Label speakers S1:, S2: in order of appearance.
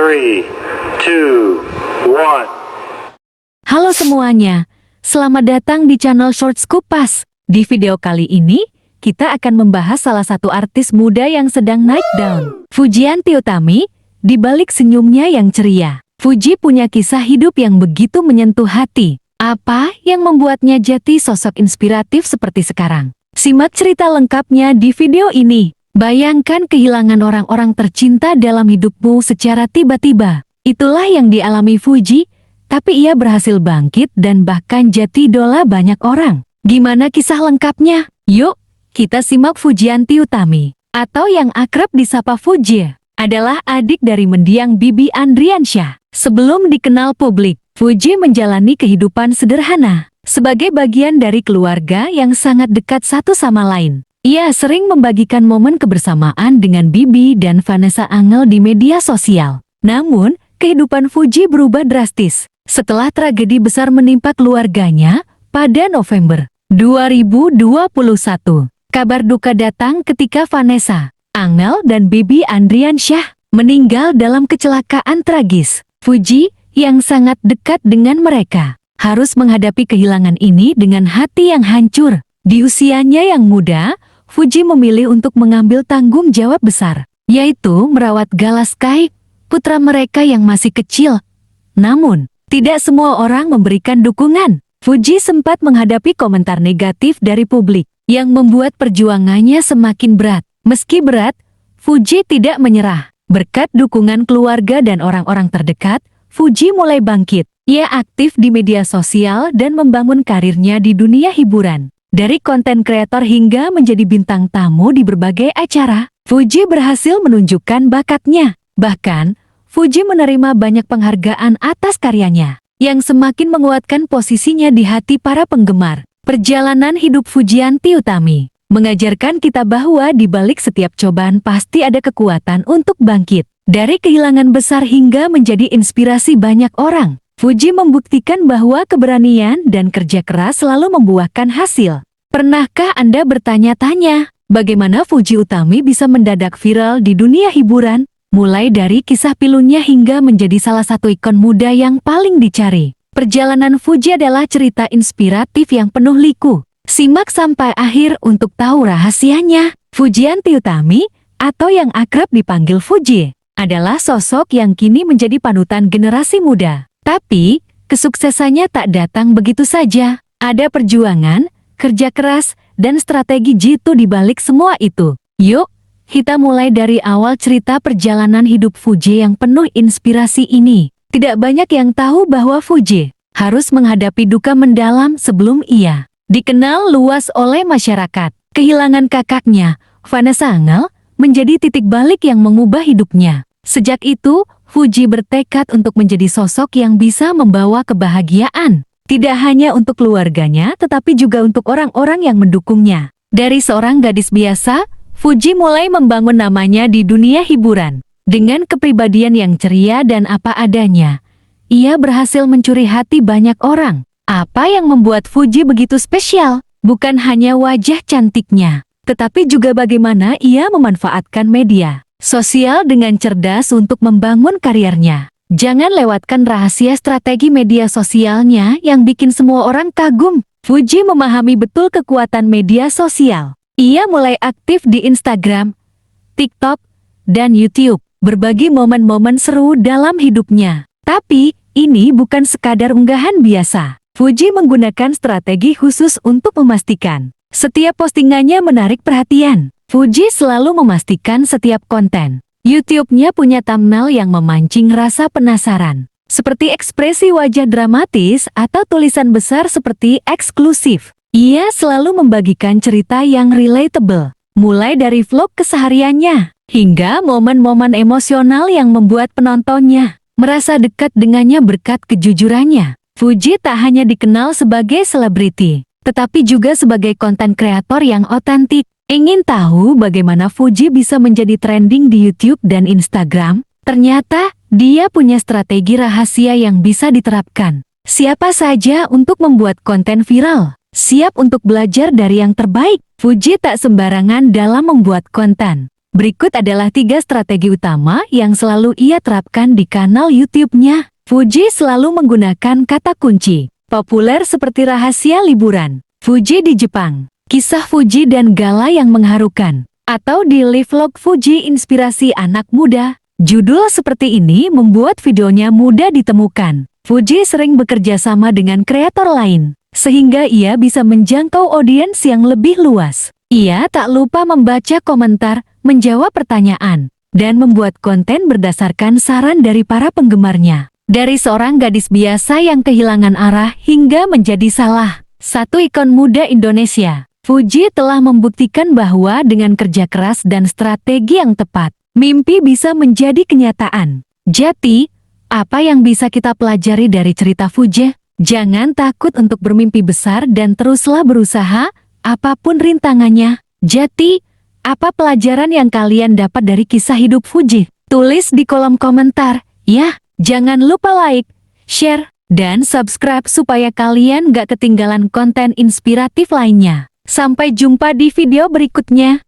S1: 3, 2, 1.
S2: Halo semuanya, selamat datang di channel Shorts Kupas. Di video kali ini, kita akan membahas salah satu artis muda yang sedang naik daun, Fujianti Utami. Di balik senyumnya yang ceria, Fuji punya kisah hidup yang begitu menyentuh hati. Apa yang membuatnya jadi sosok inspiratif seperti sekarang? Simak cerita lengkapnya di video ini. Bayangkan kehilangan orang-orang tercinta dalam hidupmu secara tiba-tiba. Itulah yang dialami Fuji, tapi ia berhasil bangkit dan bahkan jadi idola banyak orang. Gimana kisah lengkapnya? Yuk, kita simak. Fujianti Utami, atau yang akrab disapa Fuji, adalah adik dari mendiang Bibi Andriansyah. Sebelum dikenal publik, Fuji menjalani kehidupan sederhana sebagai bagian dari keluarga yang sangat dekat satu sama lain. Ia sering membagikan momen kebersamaan dengan Bibi dan Vanessa Angel di media sosial. Namun, kehidupan Fuji berubah drastis setelah tragedi besar menimpa keluarganya pada November 2021. Kabar duka datang ketika Vanessa Angel dan Bibi Andriansyah meninggal dalam kecelakaan tragis. Fuji, yang sangat dekat dengan mereka, harus menghadapi kehilangan ini dengan hati yang hancur. Di usianya yang muda, Fuji memilih untuk mengambil tanggung jawab besar, yaitu merawat Galaskai, putra mereka yang masih kecil. Namun, tidak semua orang memberikan dukungan. Fuji sempat menghadapi komentar negatif dari publik yang membuat perjuangannya semakin berat. Meski berat, Fuji tidak menyerah. Berkat dukungan keluarga dan orang-orang terdekat, Fuji mulai bangkit. Ia aktif di media sosial dan membangun karirnya di dunia hiburan. Dari konten kreator hingga menjadi bintang tamu di berbagai acara, Fuji berhasil menunjukkan bakatnya. Bahkan, Fuji menerima banyak penghargaan atas karyanya, yang semakin menguatkan posisinya di hati para penggemar. Perjalanan hidup Fujianti Utami mengajarkan kita bahwa di balik setiap cobaan pasti ada kekuatan untuk bangkit. Dari kehilangan besar hingga menjadi inspirasi banyak orang, Fuji membuktikan bahwa keberanian dan kerja keras selalu membuahkan hasil. Pernahkah Anda bertanya-tanya, bagaimana Fuji Utami bisa mendadak viral di dunia hiburan? Mulai dari kisah pilunya hingga menjadi salah satu ikon muda yang paling dicari. Perjalanan Fuji adalah cerita inspiratif yang penuh liku. Simak sampai akhir untuk tahu rahasianya. Fujianti Utami, atau yang akrab dipanggil Fuji, adalah sosok yang kini menjadi panutan generasi muda. Tapi, kesuksesannya tak datang begitu saja. Ada perjuangan, kerja keras, dan strategi jitu di balik semua itu. Yuk, kita mulai dari awal cerita perjalanan hidup Fuji yang penuh inspirasi ini. Tidak banyak yang tahu bahwa Fuji harus menghadapi duka mendalam sebelum ia dikenal luas oleh masyarakat. Kehilangan kakaknya, Vanessa Angel, menjadi titik balik yang mengubah hidupnya. Sejak itu, Fuji bertekad untuk menjadi sosok yang bisa membawa kebahagiaan. Tidak hanya untuk keluarganya, tetapi juga untuk orang-orang yang mendukungnya. Dari seorang gadis biasa, Fuji mulai membangun namanya di dunia hiburan. Dengan kepribadian yang ceria dan apa adanya, ia berhasil mencuri hati banyak orang. Apa yang membuat Fuji begitu spesial? Bukan hanya wajah cantiknya, tetapi juga bagaimana ia memanfaatkan media sosial dengan cerdas untuk membangun karirnya. Jangan lewatkan rahasia strategi media sosialnya yang bikin semua orang kagum. Fuji memahami betul kekuatan media sosial. Ia mulai aktif di Instagram, TikTok, dan YouTube, berbagi momen-momen seru dalam hidupnya. Tapi, ini bukan sekadar unggahan biasa. Fuji menggunakan strategi khusus untuk memastikan setiap postingannya menarik perhatian. Fuji selalu memastikan setiap konten YouTube-nya punya thumbnail yang memancing rasa penasaran, seperti ekspresi wajah dramatis atau tulisan besar seperti eksklusif. Ia selalu membagikan cerita yang relatable, mulai dari vlog kesehariannya hingga momen-momen emosional yang membuat penontonnya merasa dekat dengannya berkat kejujurannya. Fuji tak hanya dikenal sebagai selebriti, tetapi juga sebagai konten kreator yang otentik. Ingin tahu bagaimana Fuji bisa menjadi trending di YouTube dan Instagram? Ternyata, dia punya strategi rahasia yang bisa diterapkan. Siapa saja untuk membuat konten viral, siap untuk belajar dari yang terbaik. Fuji tak sembarangan dalam membuat konten. Berikut adalah 3 strategi utama yang selalu ia terapkan di kanal YouTube-nya. Fuji selalu menggunakan kata kunci populer seperti rahasia liburan, Fuji di Jepang, kisah Fuji dan gala yang mengharukan, atau di live vlog Fuji inspirasi anak muda. Judul seperti ini membuat videonya mudah ditemukan. Fuji sering bekerja sama dengan kreator lain, sehingga ia bisa menjangkau audiens yang lebih luas. Ia tak lupa membaca komentar, menjawab pertanyaan, dan membuat konten berdasarkan saran dari para penggemarnya. Dari seorang gadis biasa yang kehilangan arah hingga menjadi salah satu ikon muda Indonesia, Fuji telah membuktikan bahwa dengan kerja keras dan strategi yang tepat, mimpi bisa menjadi kenyataan. Jadi, apa yang bisa kita pelajari dari cerita Fuji? Jangan takut untuk bermimpi besar dan teruslah berusaha, apapun rintangannya. Jadi, apa pelajaran yang kalian dapat dari kisah hidup Fuji? Tulis di kolom komentar, ya. Jangan lupa like, share, dan subscribe supaya kalian gak ketinggalan konten inspiratif lainnya. Sampai jumpa di video berikutnya.